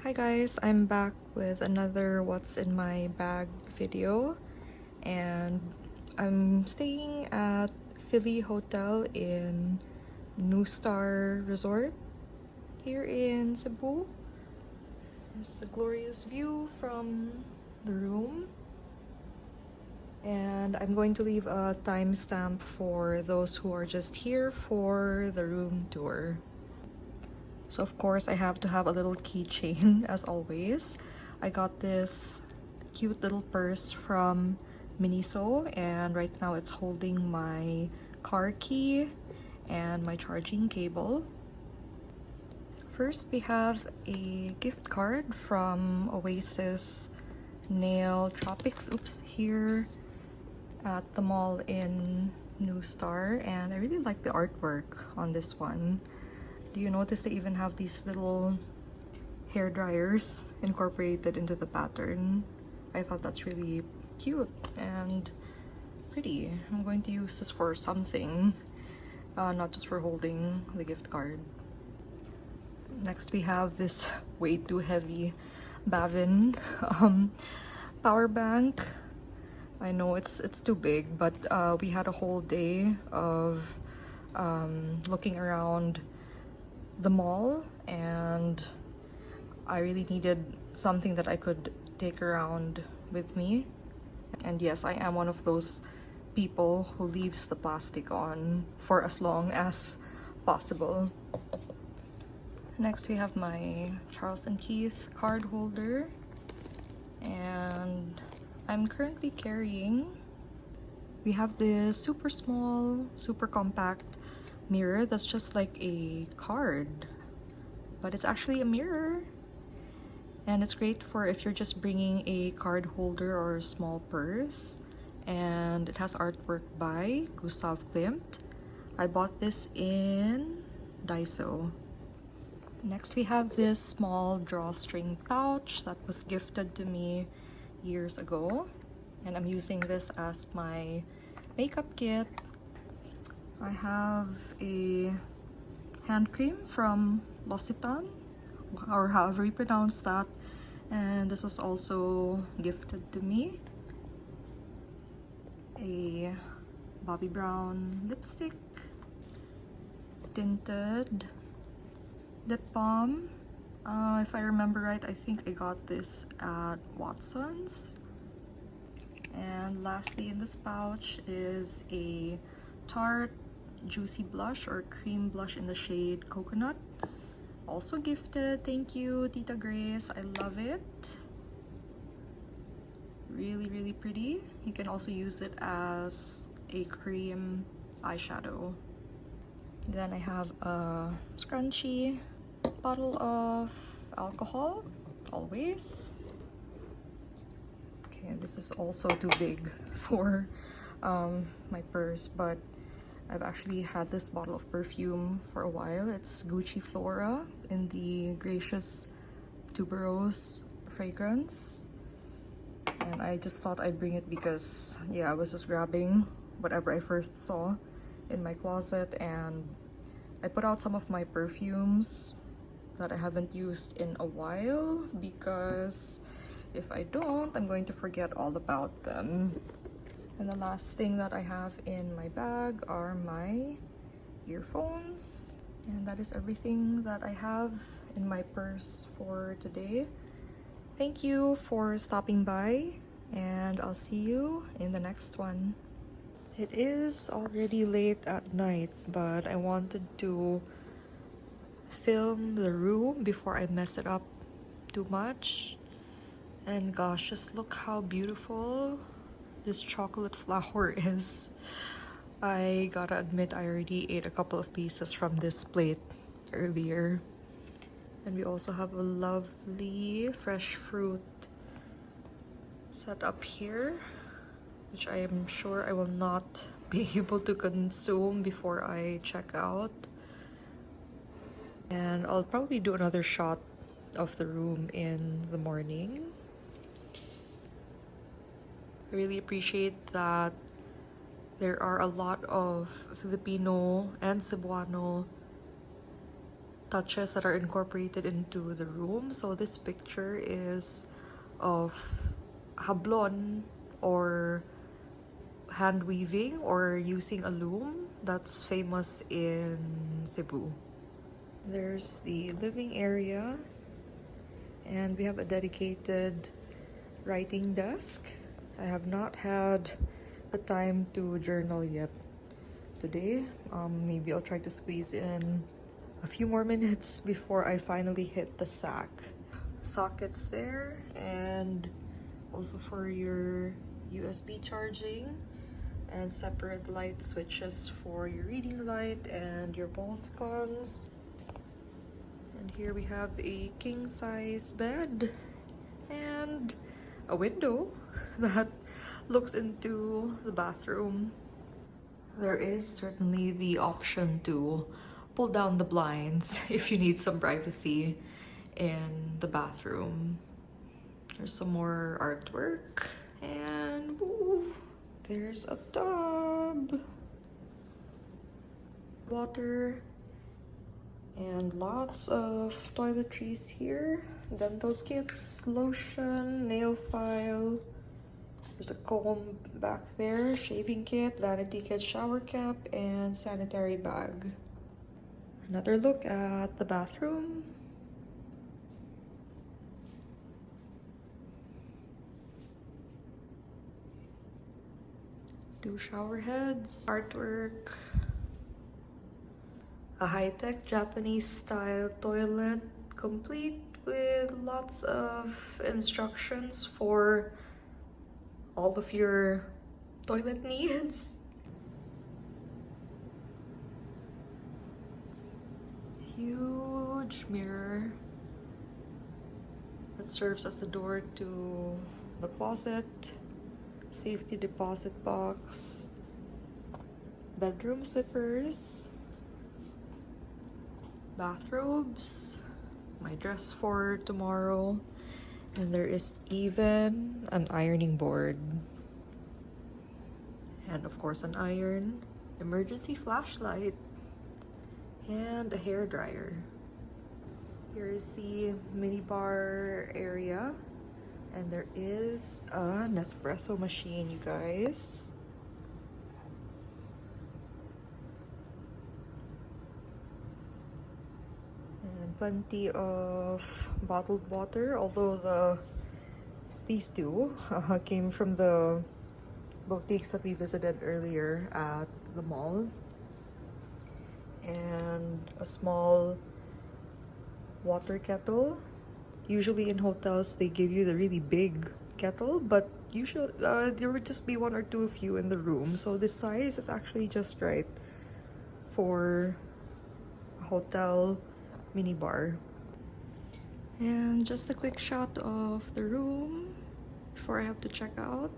Hi guys, I'm back with another what's in my bag video, and I'm staying at Fili Hotel in NUSTAR Resort here in Cebu. There's the glorious view from the room, and I'm going to leave a timestamp for those who are just here for the room tour. So of course I have to have a little keychain as always. I got this cute little purse from Miniso, and right now it's holding my car key and my charging cable. First we have a gift card from Oasis Nail Tropics, here at the mall in NUSTAR, and I really like the artwork on this one. Do you notice they even have these little hair dryers incorporated into the pattern? I thought that's really cute and pretty. I'm going to use this for something, not just for holding the gift card. Next we have this way too heavy Bavin power bank. I know it's too big, but we had a whole day of looking around the mall, and I really needed something that I could take around with me. And yes, I am one of those people who leaves the plastic on for as long as possible. Next we have my Charles & Keith card holder, and I'm currently carrying, we have this super small, super compact mirror that's just like a card, but it's actually a mirror, and it's great for if you're just bringing a card holder or a small purse. And it has artwork by Gustav Klimt. I bought this in Daiso. Next we have this small drawstring pouch that was gifted to me years ago, and I'm using this as my makeup kit. I have a hand cream from L'Occitane, or however you pronounce that, and this was also gifted to me. A Bobbi Brown lipstick, tinted lip balm. If I remember right, I think I got this at Watson's. And lastly in this pouch is a Tarte Juicy Blush or cream blush in the shade Coconut. Also gifted. Thank you, Tita Grace. I love it. Really pretty. You can also use it as a cream eyeshadow. Then I have a scrunchie, bottle of alcohol, always. Okay, this is also too big for my purse, but I've actually had this bottle of perfume for a while. It's Gucci Flora in the Gracious Tuberose fragrance. And I just thought I'd bring it because, yeah, I was just grabbing whatever I first saw in my closet, and I put out some of my perfumes that I haven't used in a while, because if I don't, I'm going to forget all about them. And the last thing that I have in my bag are my earphones. And that is everything that I have in my purse for today. Thank you for stopping by, and I'll see you in the next one. It is already late at night, but I wanted to film the room before I mess it up too much. And gosh, just look how beautiful this chocolate flower is. I gotta admit, I already ate a couple of pieces from this plate earlier. And we also have a lovely fresh fruit set up here, which I am sure I will not be able to consume before I check out. And I'll probably do another shot of the room in the morning. I really appreciate that there are a lot of Filipino and Cebuano touches that are incorporated into the room. So this picture is of hablon, or hand weaving, or using a loom that's famous in Cebu. There's the living area, and we have a dedicated writing desk. I have not had the time to journal yet today. Maybe I'll try to squeeze in a few more minutes before I finally hit the sack. Sockets there, and also for your USB charging, and separate light switches for your reading light and your wall sconce. And here we have a king size bed and a window that looks into the bathroom. There is certainly the option to pull down the blinds if you need some privacy in the bathroom. There's some more artwork, and ooh, there's a tub, water, and lots of toiletries here. Dental kits, lotion, nail file. There's a comb back there, shaving kit, vanity kit, shower cap, and sanitary bag. Another look at the bathroom. Two shower heads, artwork, a high-tech Japanese style toilet, complete with lots of instructions for all of your toilet needs. Huge mirror that serves as the door to the closet, safety deposit box, bedroom slippers, bathrobes, my dress for tomorrow, and there is even an ironing board, and of course an iron, emergency flashlight, and a hair dryer. Here is the minibar area, and there is an espresso machine, you guys. And plenty of bottled water, although these two came from the boutiques that we visited earlier at the mall. And a small water kettle. Usually in hotels they give you the really big kettle, but usually there would just be one or two of you in the room, so this size is actually just right for a hotel minibar. And just a quick shot of the room before I have to check out.